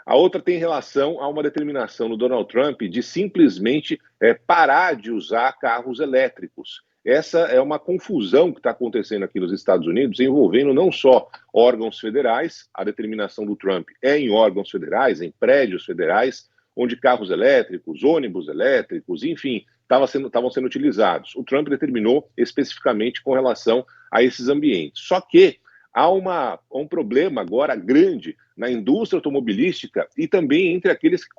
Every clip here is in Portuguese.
A outra tem relação a uma determinação do Donald Trump de simplesmente parar de usar carros elétricos. Essa é uma confusão que está acontecendo aqui nos Estados Unidos, envolvendo não só órgãos federais, a determinação do Trump é em órgãos federais, em prédios federais, onde carros elétricos, ônibus elétricos, enfim, estavam sendo utilizados. O Trump determinou especificamente com relação a esses ambientes. Só que há um problema agora grande na indústria automobilística e também entre aqueles que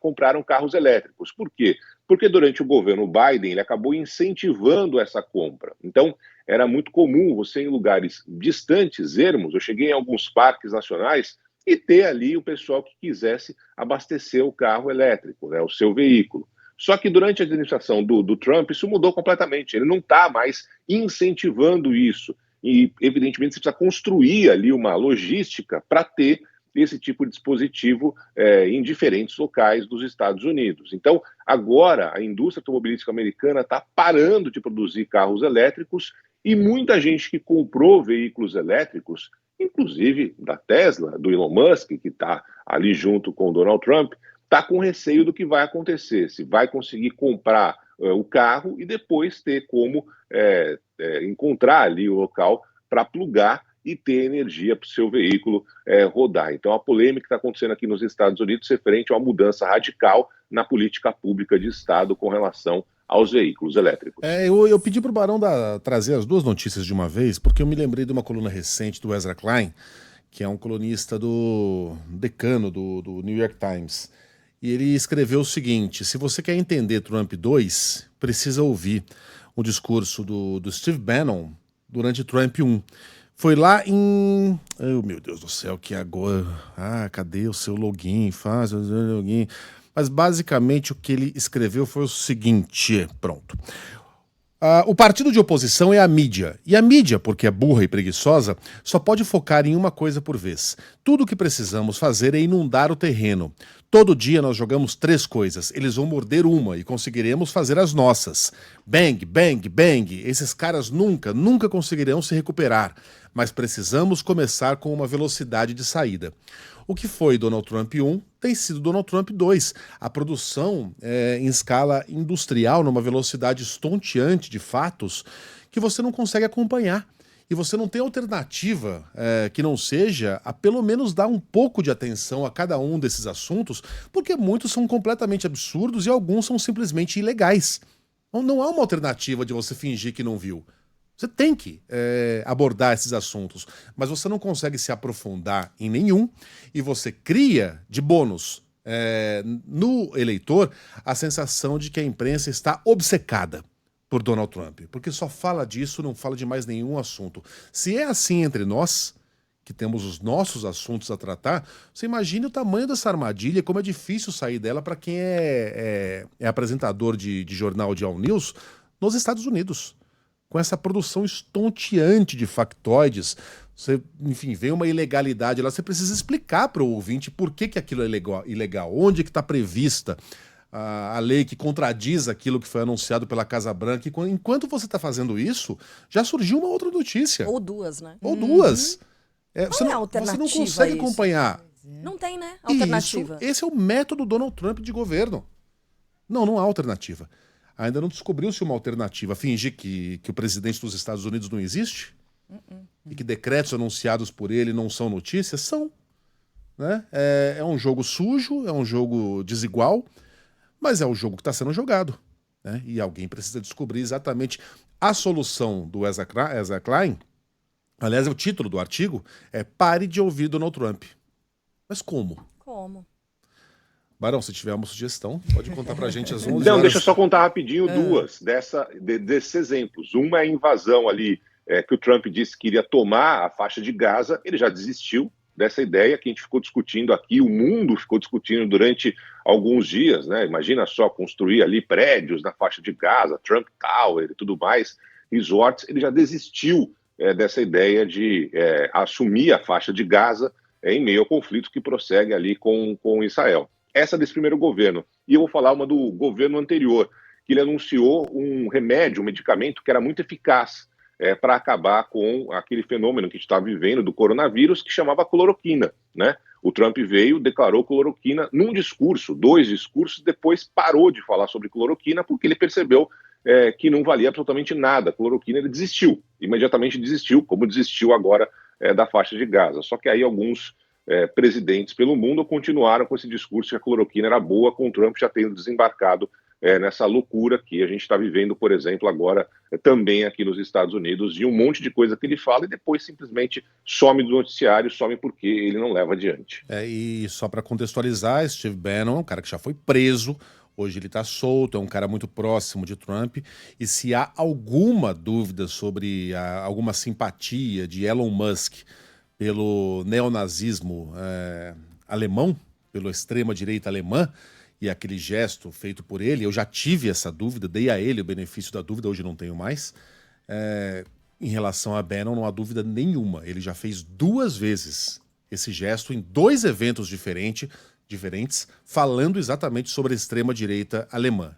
compraram carros elétricos. Por quê? Porque durante o governo Biden ele acabou incentivando essa compra. Então, era muito comum você, em lugares distantes, ermos, eu cheguei em alguns parques nacionais e ter ali o pessoal que quisesse abastecer o carro elétrico, né, o seu veículo. Só que durante a administração do Trump, isso mudou completamente. Ele não está mais incentivando isso. E, evidentemente, você precisa construir ali uma logística para ter esse tipo de dispositivo em diferentes locais dos Estados Unidos. Então, agora, a indústria automobilística americana está parando de produzir carros elétricos e muita gente que comprou veículos elétricos, inclusive da Tesla, do Elon Musk, que está ali junto com o Donald Trump, está com receio do que vai acontecer, se vai conseguir comprar o carro e depois ter como encontrar ali o local para plugar e ter energia para o seu veículo rodar. Então, a polêmica que está acontecendo aqui nos Estados Unidos é referente a uma mudança radical na política pública de Estado com relação aos veículos elétricos. Eu pedi para o Barão trazer as duas notícias de uma vez, porque eu me lembrei de uma coluna recente do Ezra Klein, que é um colunista do decano do New York Times. E ele escreveu o seguinte: se você quer entender Trump 2, precisa ouvir o discurso do Steve Bannon durante Trump 1. Foi lá em... Oh, meu Deus do céu, que agora... cadê o seu login? Faz o login. Mas basicamente o que ele escreveu foi o seguinte, pronto. O partido de oposição é a mídia. E a mídia, porque é burra e preguiçosa, só pode focar em uma coisa por vez. Tudo o que precisamos fazer é inundar o terreno. Todo dia nós jogamos 3 coisas. Eles vão morder uma e conseguiremos fazer as nossas. Bang, bang, bang. Esses caras nunca conseguirão se recuperar. Mas precisamos começar com uma velocidade de saída. O que foi Donald Trump 1 tem sido Donald Trump 2. A produção em escala industrial, numa velocidade estonteante de fatos, que você não consegue acompanhar. E você não tem alternativa que não seja a pelo menos dar um pouco de atenção a cada um desses assuntos, porque muitos são completamente absurdos e alguns são simplesmente ilegais. Não há uma alternativa de você fingir que não viu. Você tem que abordar esses assuntos, mas você não consegue se aprofundar em nenhum e você cria de bônus no eleitor a sensação de que a imprensa está obcecada por Donald Trump, porque só fala disso, não fala de mais nenhum assunto. Se é assim entre nós, que temos os nossos assuntos a tratar, você imagine o tamanho dessa armadilha, como é difícil sair dela para quem é apresentador de jornal de All News nos Estados Unidos. Com essa produção estonteante de factoides, você, enfim, vê uma ilegalidade lá, você precisa explicar para o ouvinte por que aquilo é ilegal, onde que está prevista a lei que contradiz aquilo que foi anunciado pela Casa Branca. E enquanto você está fazendo isso, já surgiu uma outra notícia. Ou duas, né? Ou duas. Qual é a alternativa você não consegue acompanhar. Não tem, né? Alternativa. Esse é o método Donald Trump de governo. Não há alternativa. Ainda não descobriu-se uma alternativa. Fingir que o presidente dos Estados Unidos não existe? E que decretos anunciados por ele não são notícias? São. Né? É um jogo sujo, é um jogo desigual, mas é o jogo que está sendo jogado. Né? E alguém precisa descobrir exatamente a solução do Ezra Klein. Aliás, o título do artigo é "Pare de ouvir Donald Trump". Mas como? Como? Barão, se tiver uma sugestão, pode contar pra gente às 11 horas. Não, deixa eu só contar rapidinho duas desses exemplos. Uma é a invasão ali, que o Trump disse que iria tomar a faixa de Gaza. Ele já desistiu dessa ideia que a gente ficou discutindo aqui, o mundo ficou discutindo durante alguns dias, né? Imagina só, construir ali prédios na faixa de Gaza, Trump Tower e tudo mais, resorts. Ele já desistiu dessa ideia de assumir a faixa de Gaza em meio ao conflito que prossegue ali com Israel. Essa desse primeiro governo. E eu vou falar uma do governo anterior, que ele anunciou um remédio, um medicamento que era muito eficaz para acabar com aquele fenômeno que a gente está vivendo do coronavírus, que chamava cloroquina, né? O Trump veio, declarou cloroquina num discurso, 2 discursos, depois parou de falar sobre cloroquina porque ele percebeu que não valia absolutamente nada. A cloroquina, ele desistiu, imediatamente desistiu, como desistiu agora da faixa de Gaza. Só que aí alguns presidentes pelo mundo continuaram com esse discurso que a cloroquina era boa, com o Trump já tendo desembarcado nessa loucura que a gente está vivendo, por exemplo, agora também aqui nos Estados Unidos, de um monte de coisa que ele fala e depois simplesmente some do noticiário, some porque ele não leva adiante. E só para contextualizar, Steve Bannon é um cara que já foi preso, hoje ele está solto, é um cara muito próximo de Trump, e se há alguma dúvida sobre alguma simpatia de Elon Musk pelo neonazismo alemão, pela extrema-direita alemã, e aquele gesto feito por ele, eu já tive essa dúvida, dei a ele o benefício da dúvida, hoje não tenho mais. Em relação a Bannon, não há dúvida nenhuma. Ele já fez 2 vezes esse gesto em 2 eventos diferentes, falando exatamente sobre a extrema-direita alemã.